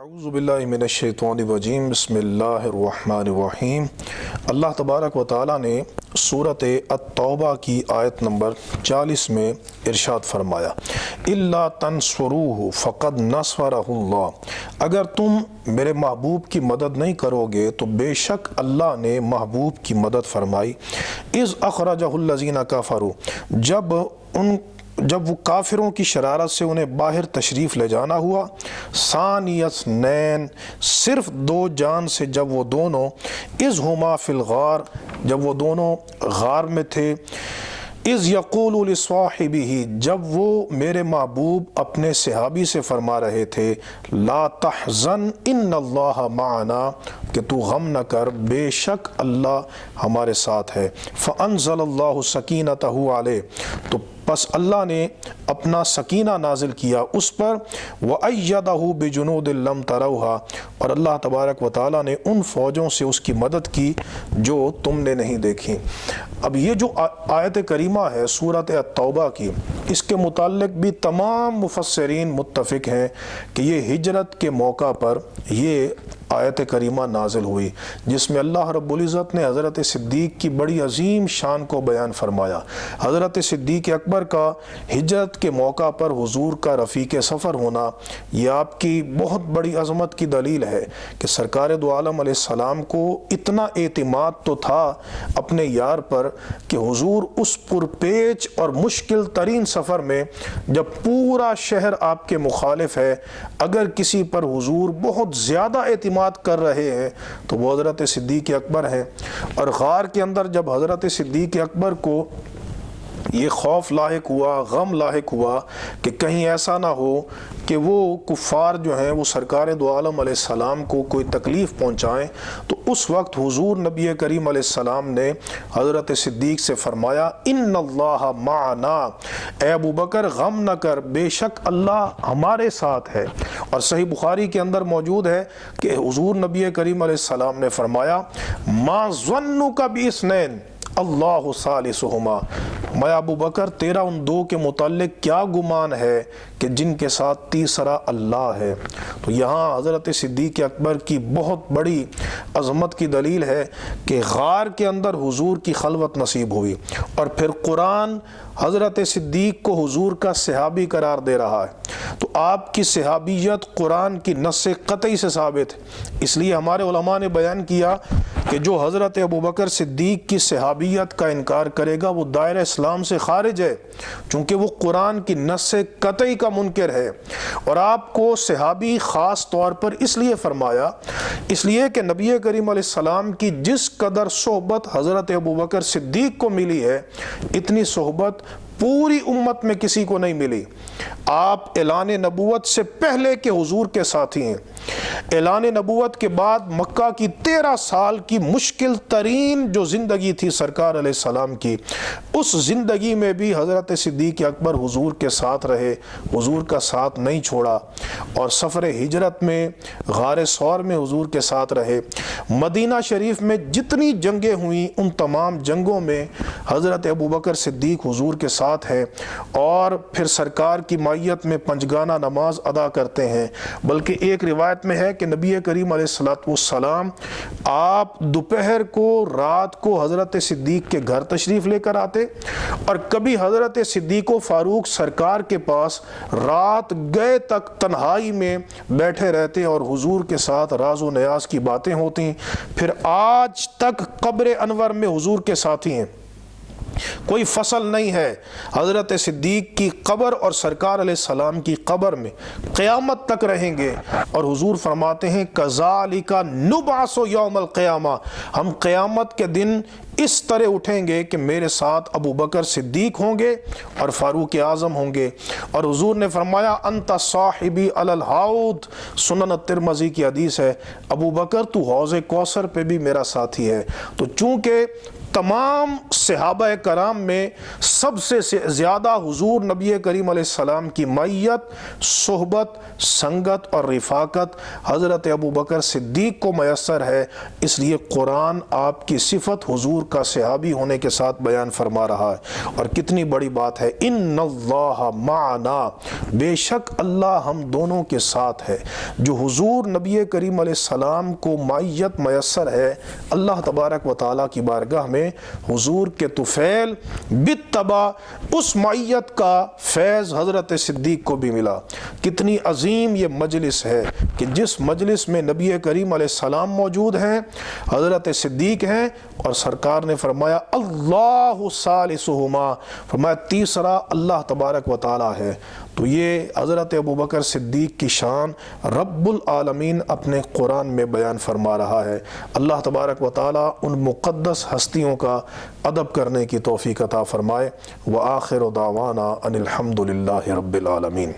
اعوذ باللہ من الشیطان الرجیم بسم اللہ الرحمن الرحیم۔ اللہ تبارک و تعالیٰ نے سورۃ التوبہ کی آیت نمبر 40 میں ارشاد فرمایا الا تنصروہ فقد نصرہ اللہ، اگر تم میرے محبوب کی مدد نہیں کرو گے تو بے شک اللہ نے محبوب کی مدد فرمائی۔ اذ اخرجہ الذین کفروا، جب وہ کافروں کی شرارت سے انہیں باہر تشریف لے جانا ہوا، ثانی اثنین، صرف دو جان سے، جب وہ دونوں، اذ ہما فی الغار، جب وہ دونوں غار میں تھے، اذ یقول لصاحبہ، جب وہ میرے محبوب اپنے صحابی سے فرما رہے تھے لا تحزن ان اللہ معنا، کہ تو غم نہ کر، بے شک اللہ ہمارے ساتھ ہے۔ فانزل اللہ سکینتہ علیہ، تو پس اللہ نے اپنا سکینہ نازل کیا اس پر، وَأَيَّدَهُ بِجُنُودٍ لَمْ تَرَوْهَا، اور اللہ تبارک و تعالیٰ نے ان فوجوں سے اس کی مدد کی جو تم نے نہیں دیکھی۔ اب یہ جو آیت کریمہ ہے سورۃ التوبہ کی، اس کے متعلق بھی تمام مفسرین متفق ہیں کہ یہ ہجرت کے موقع پر یہ آیت کریمہ نازل ہوئی، جس میں اللہ رب العزت نے حضرت صدیق کی بڑی عظیم شان کو بیان فرمایا۔ حضرت صدیق اکبر کا ہجرت کے موقع پر حضور کا رفیق سفر ہونا، یہ آپ کی بہت بڑی عظمت کی دلیل ہے کہ سرکار دو عالم علیہ السلام کو اتنا اعتماد تو تھا اپنے یار پر کہ حضور اس پرپیچ اور مشکل ترین سفر میں، جب پورا شہر آپ کے مخالف ہے، اگر کسی پر حضور بہت زیادہ اعتماد کر رہے ہیں تو وہ حضرت صدیق اکبر ہیں۔ اور غار کے اندر جب حضرت صدیق اکبر کو یہ خوف لاحق ہوا، غم لاحق ہوا کہ کہیں ایسا نہ ہو کہ وہ کفار جو ہیں وہ سرکار دو عالم علیہ السلام کو کوئی تکلیف پہنچائیں، تو اس وقت حضور نبی کریم علیہ السلام نے حضرت صدیق سے فرمایا ان اللہ معنا، اے ابو بکر غم نہ کر، بے شک اللہ ہمارے ساتھ ہے۔ اور صحیح بخاری کے اندر موجود ہے کہ حضور نبی کریم علیہ السلام نے فرمایا ما ظنک باثنین اللہ ثالثہما، میں ابو بکر تیرا ان دو کے متعلق کیا گمان ہے کہ جن کے ساتھ تیسرا اللہ ہے۔ تو یہاں حضرت صدیق اکبر کی بہت بڑی عظمت کی دلیل ہے کہ غار کے اندر حضور کی خلوت نصیب ہوئی، اور پھر قرآن حضرت صدیق کو حضور کا صحابی قرار دے رہا ہے، تو آپ کی صحابیت قرآن کی نص قطعی سے ثابت ہے۔ اس لیے ہمارے علماء نے بیان کیا کہ جو حضرت ابوبکر صدیق کی صحابیت کا انکار کرے گا وہ دائرہ اسلام سے خارج ہے، چونکہ وہ قرآن کی نص قطعی کا منکر ہے۔ اور آپ کو صحابی خاص طور پر اس لیے فرمایا، اس لیے کہ نبی کریم علیہ السلام کی جس قدر صحبت حضرت ابوبکر صدیق کو ملی ہے، اتنی صحبت پوری امت میں کسی کو نہیں ملی۔ آپ اعلان نبوت سے پہلے کے حضور کے ساتھی ہیں، اعلان نبوت کے بعد مکہ کی 13 سال کی مشکل ترین جو زندگی تھی سرکار علیہ السلام کی، اس زندگی میں بھی حضرت صدیق اکبر حضور کے ساتھ رہے، حضور کا ساتھ نہیں چھوڑا، اور سفر ہجرت میں غار ثور میں حضور کے ساتھ رہے۔ مدینہ شریف میں جتنی جنگیں ہوئیں ان تمام جنگوں میں حضرت ابوبکر صدیق حضور کے ساتھ ہے، اور پھر سرکار کی مائیت میں پنجگانہ نماز ادا کرتے ہیں۔ بلکہ ایک روایت میں ہے کہ نبی کریم علیہ السلام آپ دوپہر کو، رات کو حضرت صدیق کے گھر تشریف لے کر آتے، اور کبھی حضرت صدیق و فاروق سرکار کے پاس رات گئے تک تنہائی میں بیٹھے رہتے اور حضور کے ساتھ راز و نیاز کی باتیں ہوتی۔ پھر آج تک قبر انور میں حضور کے ساتھی ہیں، کوئی فصل نہیں ہے حضرت صدیق کی قبر اور سرکار علیہ السلام کی قبر میں، قیامت تک رہیں گے۔ اور حضور فرماتے ہیں کذالک نبعث یوم القیامہ، ہم قیامت کے دن اس طرح اٹھیں گے کہ میرے ساتھ ابو بکر صدیق ہوں گے اور فاروق اعظم ہوں گے۔ اور حضور نے فرمایا انت صاحبی علی الحوض، سنن الترمذی کی حدیث ہے، ابو بکر تو حوض کوثر پہ بھی میرا ساتھی ہے۔ تو چونکہ تمام صحابہ کرام میں سب سے زیادہ حضور نبی کریم علیہ السلام کی معیت، صحبت، سنگت اور رفاقت حضرت ابوبکر صدیق کو میسر ہے، اس لیے قرآن آپ کی صفت حضور کا صحابی ہونے کے ساتھ بیان فرما رہا ہے، اور کتنی بڑی بات ہے، ان اللہ معنا، بے شک اللہ ہم دونوں کے ساتھ ہے۔ جو حضور نبی کریم علیہ السلام کو معیت میسر ہے، اللہ تبارک و تعالیٰ کی بارگاہ میں حضور کے طفیل بالتبع اس معیت کا فیض حضرت صدیق کو بھی ملا۔ کتنی عظیم یہ مجلس ہے کہ جس مجلس میں نبی کریم علیہ السلام موجود ہیں، حضرت صدیق ہیں، اور سرکار نے فرمایا اللہ ثالثہما، فرمایا تیسرا اللہ تبارک و تعالیٰ ہے۔ تو یہ حضرت ابوبکر صدیق کی شان رب العالمین اپنے قرآن میں بیان فرما رہا ہے۔ اللہ تبارک و تعالیٰ ان مقدس ہستیوں کا ادب کرنے کی توفیق عطا فرمائے۔ وآخر دعوانا ان الحمد للہ رب العالمین۔